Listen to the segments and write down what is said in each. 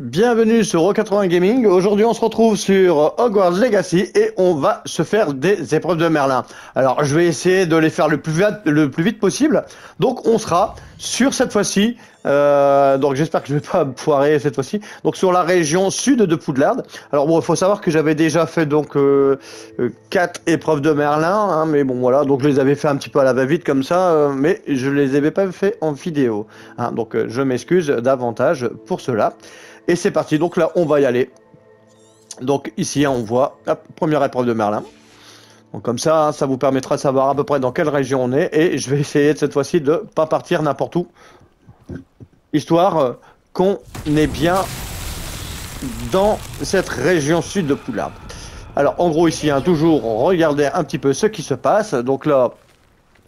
Bienvenue sur Ro80 Gaming. Aujourd'hui, on se retrouve sur Hogwarts Legacy et on va se faire des épreuves de Merlin. Alors, je vais essayer de les faire le plus vite possible. Donc, on sera sur cette fois-ci. Donc, j'espère que je vais pas me foirer cette fois-ci. Donc, sur la région sud de Poudlard. Alors, bon, il faut savoir que j'avais déjà fait donc 4 épreuves de Merlin, hein, mais bon, voilà. Donc, je les avais fait un petit peu à la va-vite comme ça, mais je les avais pas fait en vidéo. Hein, donc, je m'excuse davantage pour cela. Et c'est parti, donc là on va y aller. Donc ici on voit, hop, première épreuve de Merlin. Donc comme ça, ça vous permettra de savoir à peu près dans quelle région on est. Et je vais essayer de cette fois-ci de ne pas partir n'importe où. Histoire qu'on est bien dans cette région sud de Poudlard. Alors en gros ici, hein, toujours regardez un petit peu ce qui se passe. Donc là,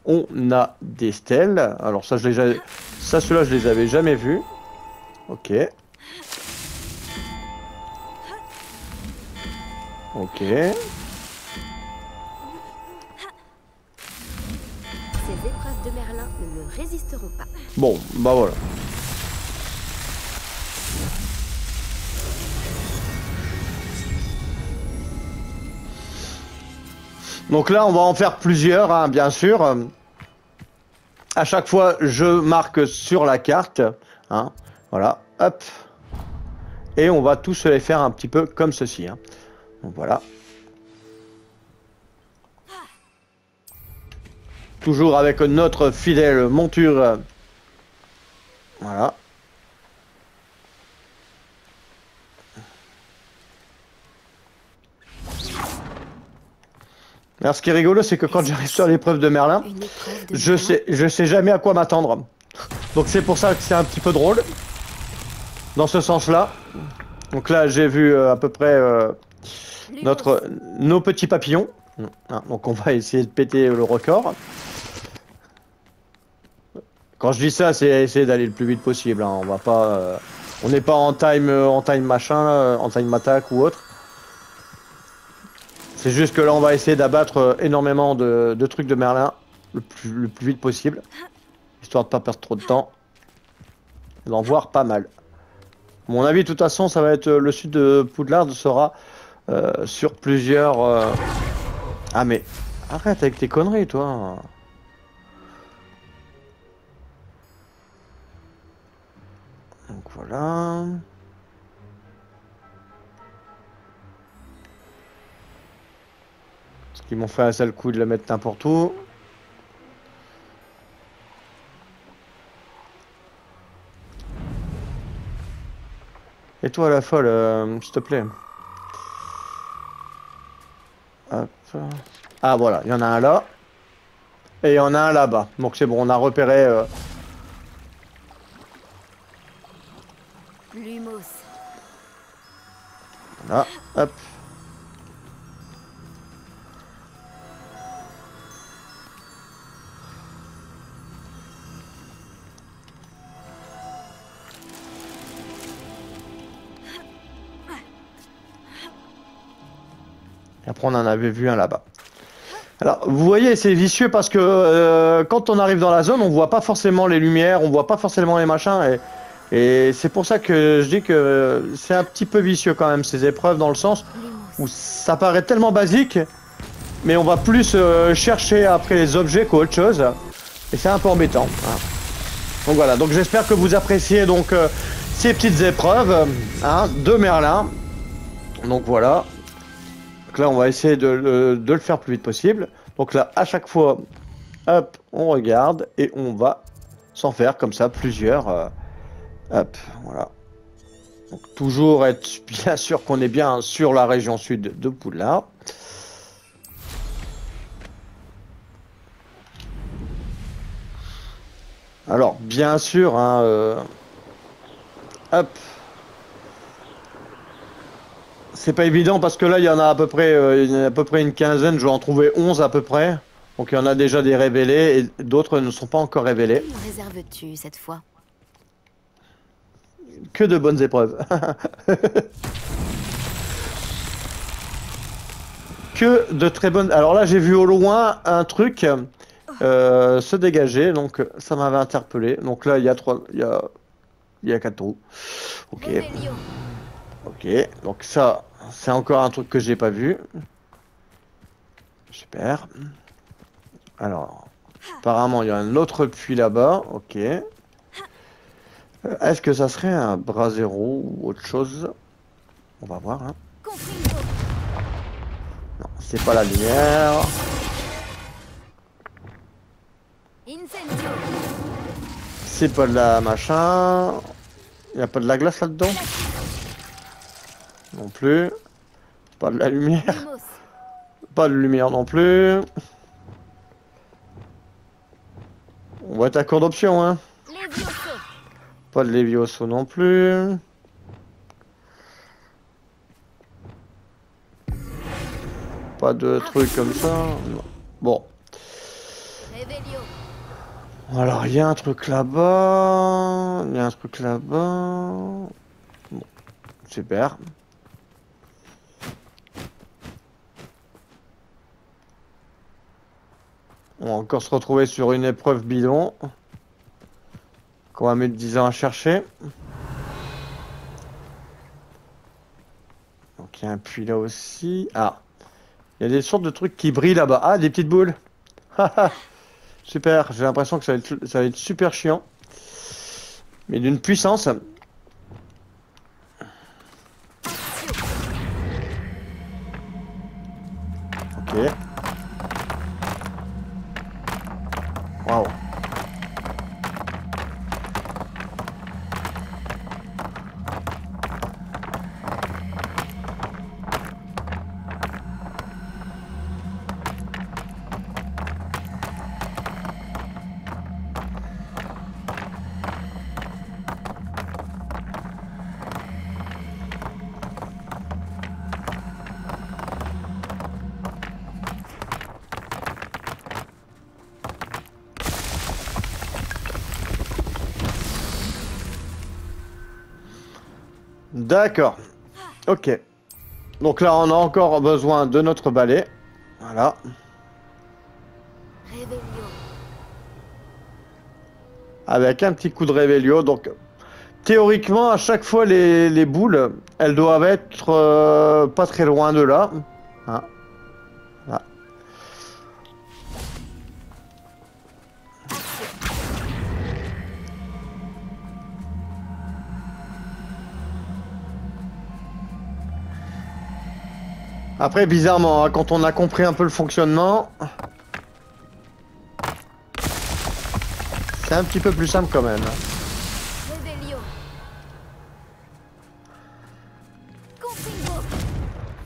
on a des stèles. Alors ça, ceux-là je les avais jamais vus. Ok. Ok. Ces épreuves de Merlin ne me résisteront pas. Bon, bah voilà. Donc là, on va en faire plusieurs, hein, bien sûr. À chaque fois, je marque sur la carte. Hein, voilà, hop. Et on va tous les faire un petit peu comme ceci. Hein. Donc voilà. Toujours avec notre fidèle monture. Voilà. Alors ce qui est rigolo, c'est que quand j'arrive sur l'épreuve de Merlin, je sais jamais à quoi m'attendre. Donc c'est pour ça que c'est un petit peu drôle. Dans ce sens-là. Donc là, j'ai vu à peu près nos petits papillons. Donc on va essayer de péter le record. Quand je dis ça, c'est essayer d'aller le plus vite possible. Hein. On va pas, on n'est pas en time machin, en time attack ou autre. C'est juste que là, on va essayer d'abattre énormément de trucs de Merlin le plus vite possible, histoire de pas perdre trop de temps, et d'en voir pas mal. À mon avis, de toute façon, ça va être le sud de Poudlard sera sur plusieurs. Ah mais arrête avec tes conneries, toi. Donc voilà. Parce qu'ils m'ont fait un sale coup de le mettre n'importe où. Et toi la folle, s'il te plaît. Hop. Ah voilà, il y en a un là. Et il y en a un là-bas. Donc c'est bon, on a repéré... Lumos. Voilà, hop. Et après on en avait vu un là-bas. Alors vous voyez, c'est vicieux parce que quand on arrive dans la zone, on voit pas forcément les lumières, on voit pas forcément les machins. Et c'est pour ça que je dis que c'est un petit peu vicieux quand même ces épreuves, dans le sens où ça paraît tellement basique, mais on va plus chercher après les objets qu'autre chose, et c'est un peu embêtant. Hein. Donc voilà, donc j'espère que vous appréciez donc ces petites épreuves hein, de Merlin. Donc voilà. Donc là on va essayer de le faire plus vite possible. Donc là à chaque fois, hop, on regarde et on va s'en faire comme ça plusieurs. Hop, voilà. Donc toujours être bien sûr qu'on est bien sur la région sud de Poudlard. Alors bien sûr, hein, hop. C'est pas évident parce que là il y en a à peu près, une quinzaine, je vais en trouver 11 à peu près. Donc il y en a déjà des révélés et d'autres ne sont pas encore révélés. Que me réserves-tu cette fois? Que de bonnes épreuves. Que de très bonnes... Alors là j'ai vu au loin un truc se dégager, donc ça m'avait interpellé. Donc là il y a Il y a 4 trous. Ok. Revelio. Ok. Donc ça, c'est encore un truc que j'ai pas vu. Super. Alors, apparemment, il y a un autre puits là-bas. Ok. Est-ce que ça serait un bras zéro ou autre chose? On va voir. Hein. Confringo. Non, c'est pas la lumière. Incendio. C'est pas de la machin. Il n'y a pas de la glace là-dedans? Non plus. Pas de la lumière. Lumos. Pas de lumière non plus. On va être à court d'options, hein. Levioso. Pas de Levioso non plus. Pas de trucs comme ça. Non. Bon. Revelio. Alors, il y a un truc là-bas. Il y a un truc là-bas. Bon. Super. On va encore se retrouver sur une épreuve bidon. Qu'on va mettre 10 ans à chercher. Donc il y a un puits là aussi. Ah. Il y a des sortes de trucs qui brillent là-bas. Ah, des petites boules. Super. J'ai l'impression que ça va être super chiant. Mais d'une puissance. Ok. Waouh. D'accord. Ok. Donc là, on a encore besoin de notre balai. Voilà. Revelio. Avec un petit coup de Revelio. Donc, théoriquement, à chaque fois, les boules, elles doivent être pas très loin de là. Hein. Voilà. Après, bizarrement, hein, quand on a compris un peu le fonctionnement, c'est un petit peu plus simple quand même. Revelio. Confringo.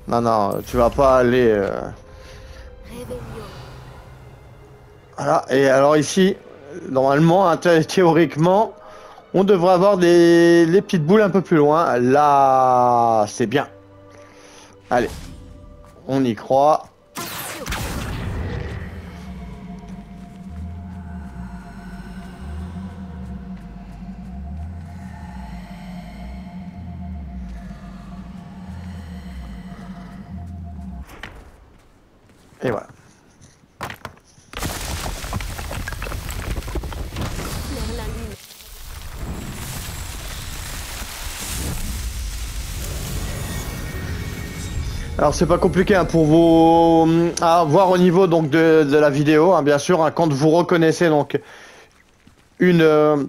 Non, non, tu vas pas aller... Revelio. Voilà, et alors ici, normalement, hein, théoriquement, on devrait avoir les petites boules un peu plus loin. Là, c'est bien. Allez, on y croit. Et voilà. Merlin Lune. Alors c'est pas compliqué hein, pour vous à voir au niveau donc de la vidéo, hein, bien sûr, hein, quand vous reconnaissez donc une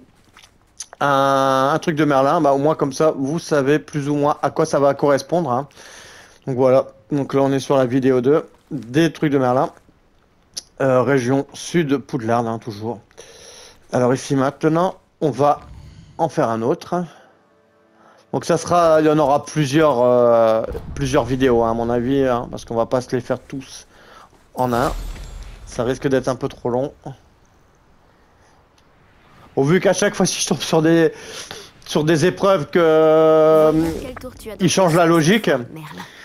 un truc de Merlin, bah au moins comme ça vous savez plus ou moins à quoi ça va correspondre. Hein. Donc voilà, donc là on est sur la vidéo 2 des trucs de Merlin, région sud Poudlard, hein, toujours. Alors ici maintenant on va en faire un autre. Donc ça sera, il y en aura plusieurs vidéos hein, à mon avis, hein, parce qu'on va pas se les faire tous en un. Ça risque d'être un peu trop long. Au vu qu'à chaque fois si je tombe sur des épreuves que Quel tour tu as ils changent la logique. Merlin.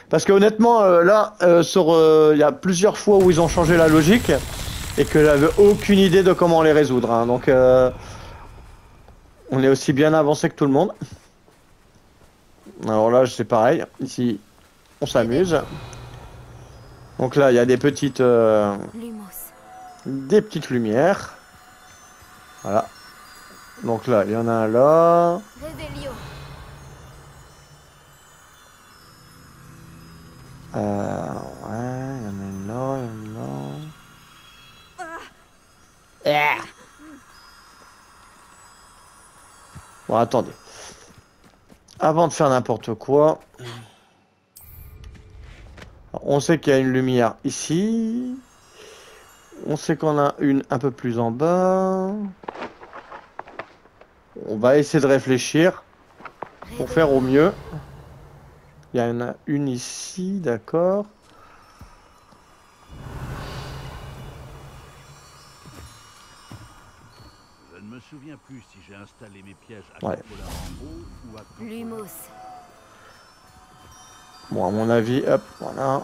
Parce que honnêtement là il y a plusieurs fois où ils ont changé la logique et que j'avais aucune idée de comment les résoudre. Hein. Donc on est aussi bien avancé que tout le monde. Alors là c'est pareil, ici on s'amuse. Donc là il y a des petites Lumos. lumières. Voilà. Donc là, il y en a un là. Réveillon. Ouais, il y en a une là, il y en a une là. Ah. Bon, attendez. Avant de faire n'importe quoi, on sait qu'il y a une lumière ici. On sait qu'on a une un peu plus en bas. On va essayer de réfléchir pour faire au mieux. Il y en a une ici, d'accord. Je ne me souviens plus si j'ai installé mes pièges à Ouais. Coppola en haut ou à Coppola. Lumos. Bon, à mon avis, hop, voilà.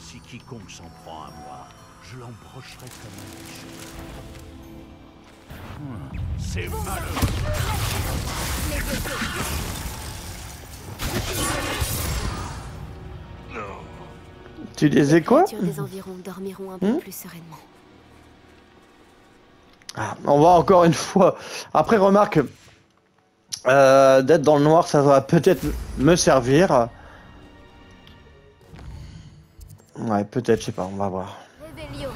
Si quiconque s'en prend à moi, je l'embrocherai comme un bichon. C'est malheureux. Tu disais quoi? Les créatures des environs dormiront un peu plus sereinement. Ah, on va encore une fois. Après, remarque, d'être dans le noir, ça va peut-être me servir. Ouais, peut-être, je sais pas, on va voir. Réveillon.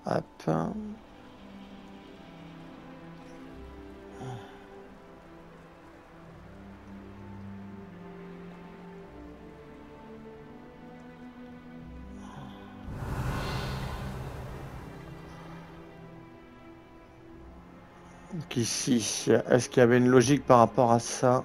Hop. Donc ici, est-ce qu'il y avait une logique par rapport à ça?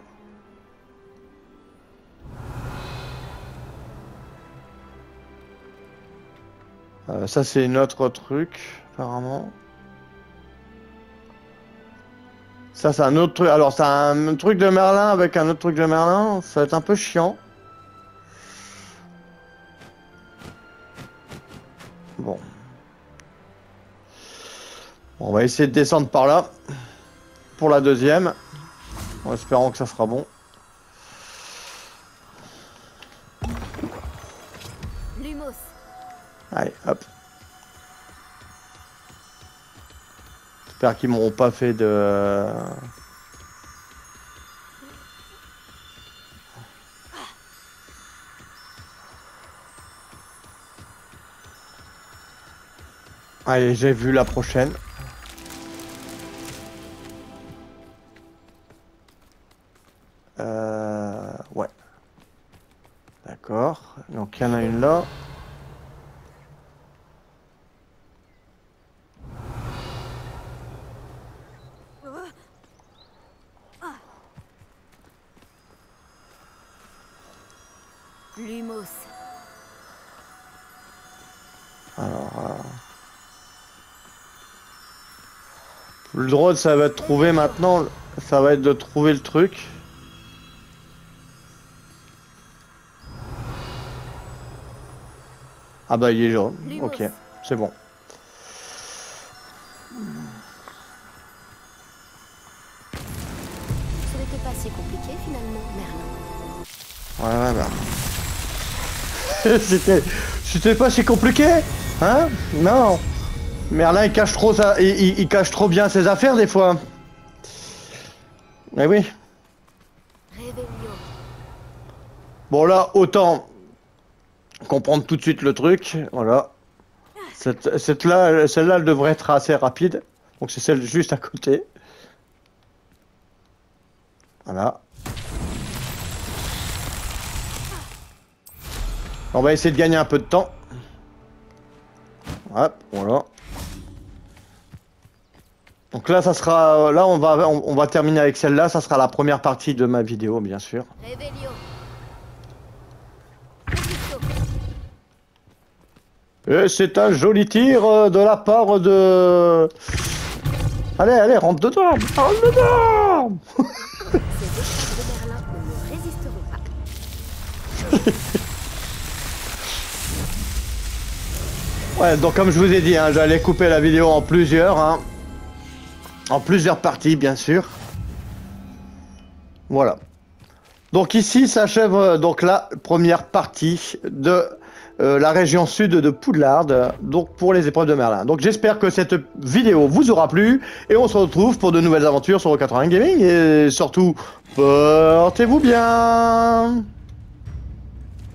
Ça c'est une autre truc, apparemment. Ça c'est un autre truc. Alors c'est un truc de Merlin avec un autre truc de Merlin. Ça va être un peu chiant. Bon. On va essayer de descendre par là. Pour la deuxième. En espérant que ça sera bon. Lumos. Allez, hop. J'espère qu'ils m'auront pas fait de... Allez, j'ai vu la prochaine. Ouais. D'accord. Donc il y en a une là. Lumos. Alors... Le drôle, ça va être trouvé maintenant. Ça va être de trouver le truc. Ah bah il est jaune. Ok, c'est bon. Ce n'était pas si compliqué finalement, Merlin. Ouais, bah. C'était pas si compliqué, hein? Non. Merlin il cache trop ça, il cache trop bien ses affaires des fois. Eh oui. Réveillon. Bon là, autant comprendre tout de suite le truc, voilà. Celle-là, elle devrait être assez rapide. Donc c'est celle juste à côté. Voilà. On va essayer de gagner un peu de temps. Hop, voilà. Donc là, ça sera, là on va terminer avec celle-là. Ça sera la première partie de ma vidéo, bien sûr. Réveillon. Et c'est un joli tir de la part de... Allez, allez, rentre dedans, rentre dedans. Ces épreuves de Merlin ne me résisteront pas. Ouais, donc comme je vous ai dit, hein, j'allais couper la vidéo en plusieurs, hein. En plusieurs parties, bien sûr. Voilà. Donc ici s'achève donc la première partie de la région sud de Poudlard, donc pour les épreuves de Merlin. Donc j'espère que cette vidéo vous aura plu et on se retrouve pour de nouvelles aventures sur Euro 80 Gaming et surtout portez-vous bien.